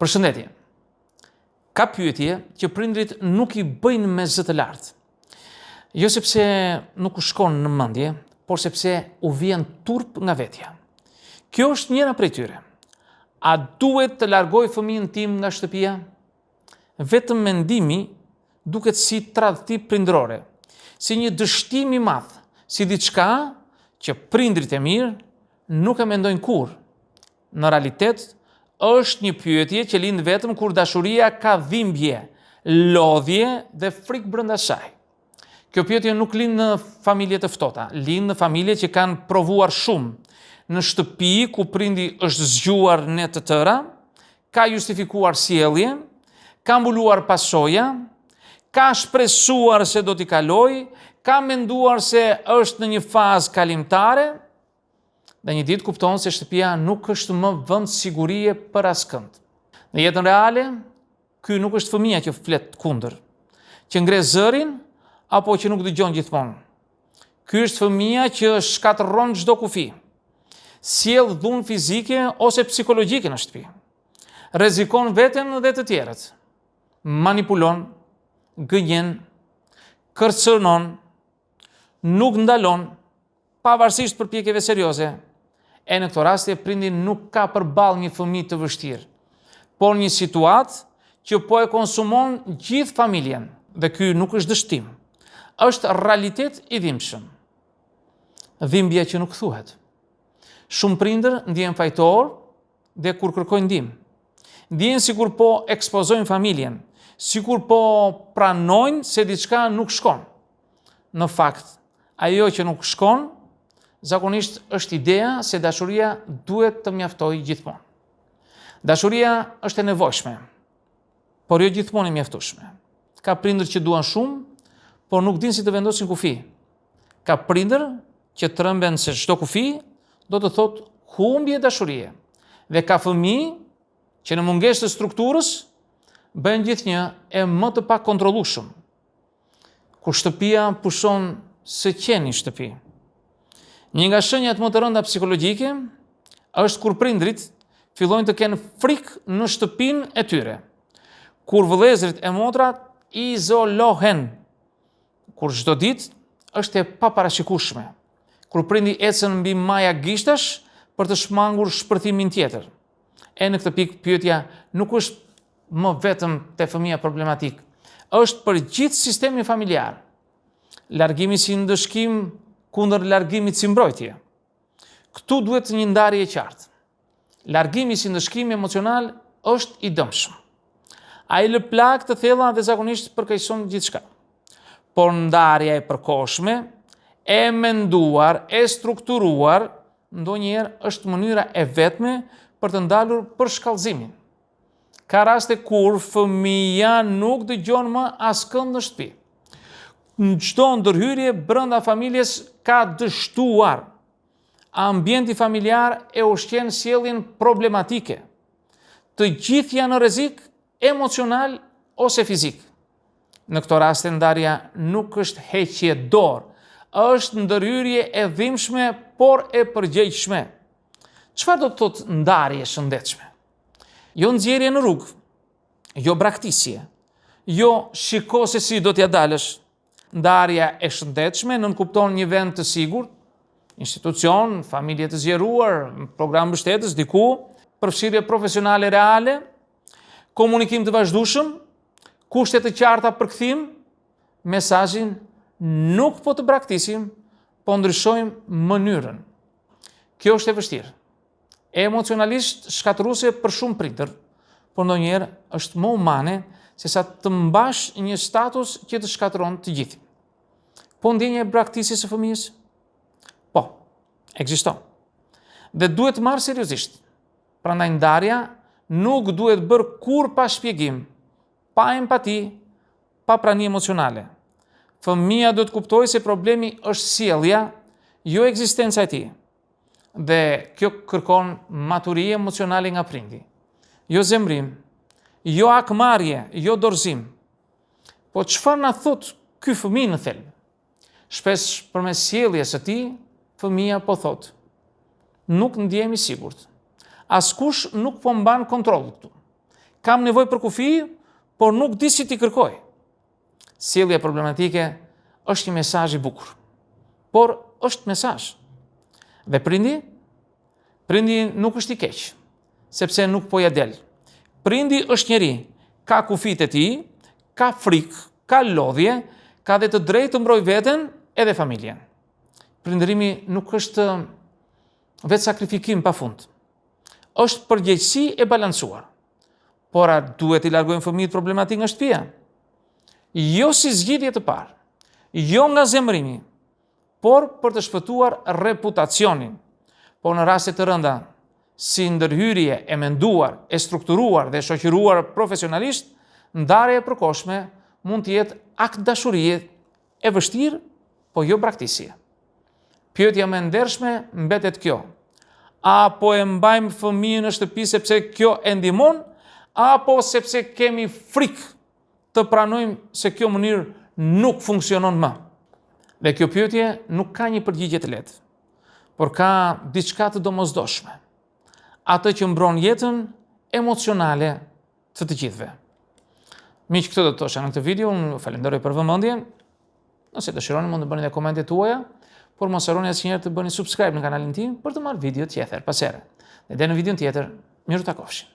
Përshëndetje. Ka pyetje që prindrit nuk i bëjnë me zë të lartë. Jo sepse nuk u shkon në mendje, por sepse u vjen turp nga vetja. Kjo është njëra prej tyre. A duhet të largoj fëmijën tim nga shtëpia? Vetëm mendimi duket si tradhti prindërore, si një dështim i madh, si diçka që prindrit e mirë nuk e mendojnë kurrë. Në realitet, është një pyetje që lind vetëm kur dashuria ka dhimbje, lodhje dhe frikë brenda saj. Kjo pyetje nuk lind në familje të ftohta, lind në familje që kanë provuar shumë. Në shtëpi ku prindi është zgjuar ne të tëra, ka justifikuar sjellje, ka mbuluar pasoja, ka shpresuar se do t'i kaloj, ka menduar se është në një fazë kalimtare, dhe një ditë kupton se shtëpia nuk është më vend sigurie për askënd. Në jetën reale, ky nuk është fëmia që flet kundër, që ngre zërin apo që nuk dëgjon gjithmonë. Ky është fëmia që shkatërron çdo kufi, sjell dhunë fizike ose psikologjike në shtëpi, rrezikon veten dhe të tjerët, manipulon, gënjen, kërcënon, nuk ndalon, pavarësisht përpjekjeve serioze. E në këto raste prindi nuk ka përballë një fëmijë të vështirë, por një situatë që po e konsumon gjithë familjen, dhe ky nuk është dështim, është realitet i dhimbshëm. Dhimbja që nuk thuhet. Shumë prindër ndjehen fajtor dhe kur kërkojnë ndihmë. Ndjehen sikur po ekspozojnë familjen, sikur po pranojnë se diçka nuk shkon. Në fakt, ajo që nuk shkon, zakonisht është ideja se dashuria duhet të mjaftojë gjithmonë. Dashuria është e nevojshme, por jo gjithmonë e mjaftueshme. Ka prindër që duan shumë, por nuk dinë si të vendosin kufi. Ka prindër që tremben se çdo kufi do të thotë humbje dashurie. Dhe ka fëmijë që në mungesë të strukturës bëjnë gjithnjë e më të pakontrollueshëm. Kur shtëpia pushon së qeni shtëpi. Një nga shenjat më të rënda psikologjike është kur prindrit fillojnë të kenë frikë në shtëpinë e tyre. Kur vëllezërit e motrat izolohen. Kur çdo ditë është e paparashikueshme. Kur prindi ecën mbi maja gishtash për të shmangur shpërthimin tjetër. E në këtë pikë pyetja nuk është më vetëm te fëmia problematik, është për gjithë sistemin familjar. Largimi si ndëshkim kundër largimit si mbrojtje. Këtu duhet një ndarje e qartë. Largimi si ndëshkim emocional është i dëmshëm. Ai lë plagë të thella dhe zakonisht përkeqëson gjithçka. Por ndarja e përkohshme, e menduar, e strukturuar, ndonjëherë është mënyra e vetme për të ndalur përshkallëzimin. Ka raste kur fëmia nuk dëgjon më askënd në shtëpi. Në çdo ndërhyrje brenda familjes ka dështuar. Ambienti familjar e ushqen sjelljen problematike. Të gjithë janë në rrezik emocional ose fizik. Në këto raste ndarja nuk është heqje dorë, është ndërhyrje e dhimbshme por e përgjegjshme. Çfarë do të thotë ndarje e shëndetshme? Jo nxjerrje në rrugë, jo braktisje, jo shiko se si do t'ja dalësh. Ndarja e shëndetshme nënkupton një vend të sigurt, institucion, familje të zgjeruar, program mbështetës diku, përfshirje profesionale reale, komunikim të vazhdueshëm, kushte të qarta për kthim, mesazhin nuk po të braktisim, po ndryshojmë mënyrën. Kjo është e vështirë. Emocionalisht shkatërruese për shumë prindër, por ndonjëherë është më humane se sa të mbash një status që të shkatëron të gjithë. Po ndjenja e braktisjes së fëmijës? Po, ekziston. Dhe duhet marrë seriozisht. Prandaj ndarja nuk duhet bërë kur pa shpjegim, pa empati, pa prani emocionale. Fëmia duhet kuptojë se problemi është sjellja, jo ekzistenca e tij. Dhe kjo kërkon maturi emocionale nga prindi. Jo zemrim, jo akmarrje, jo dorëzim. Po çfarë na thot ky fëmijë në thelb? Shpesh përmes sjelljes së tij, fëmia po thot: nuk ndjehemi sigurt. Askush nuk po mban kontroll këtu. kam nevojë për kufi, por nuk di si t'i kërkoj. Sjellja problematike është një mesazh i bukur, por është mesazh. Dhe prindi nuk është i keq, sepse nuk po ja del. Prindi është njeri, ka kufit e tij, ka frikë, ka lodhje, ka dhe të drejtë të mbrojë veten edhe familjen. Prindërimi nuk është vetë sakrifikim pafund. Është përgjegjësi e balancuar. Por a duhet i largojmë fëmijët problematik nga shtëpia? Jo si zgjidhje të parë, jo nga zemrimi, por për të shpëtuar reputacionin. Por në raste të rënda, si ndërhyrje e menduar, e strukturuar dhe shoqëruar profesionalisht, ndarja e përkohshme mund të jetë akt dashurie e vështirë, po jo braktisje. Pyetja më e ndershme mbetet kjo: apo e mbajmë fëmijën në shtëpi sepse kjo e ndihmon, apo sepse kemi frikë të pranojmë se kjo mënyrë nuk funksionon më? Dhe kjo pyetje nuk ka një përgjigje të lehtë, por ka diçka të domosdoshme, atë që mbron jetën emocionale të të gjithëve. Miq, këtë do të thosha në këtë video, unë falenderoj për vëmendjen. Nëse dëshironi mund të bëni dhe komentet tuaja, por mos harroni asnjëherë të bëni subscribe në kanalin tim për të marrë video tjetër pas here. Dhe në videon tjetër, miru takofshim.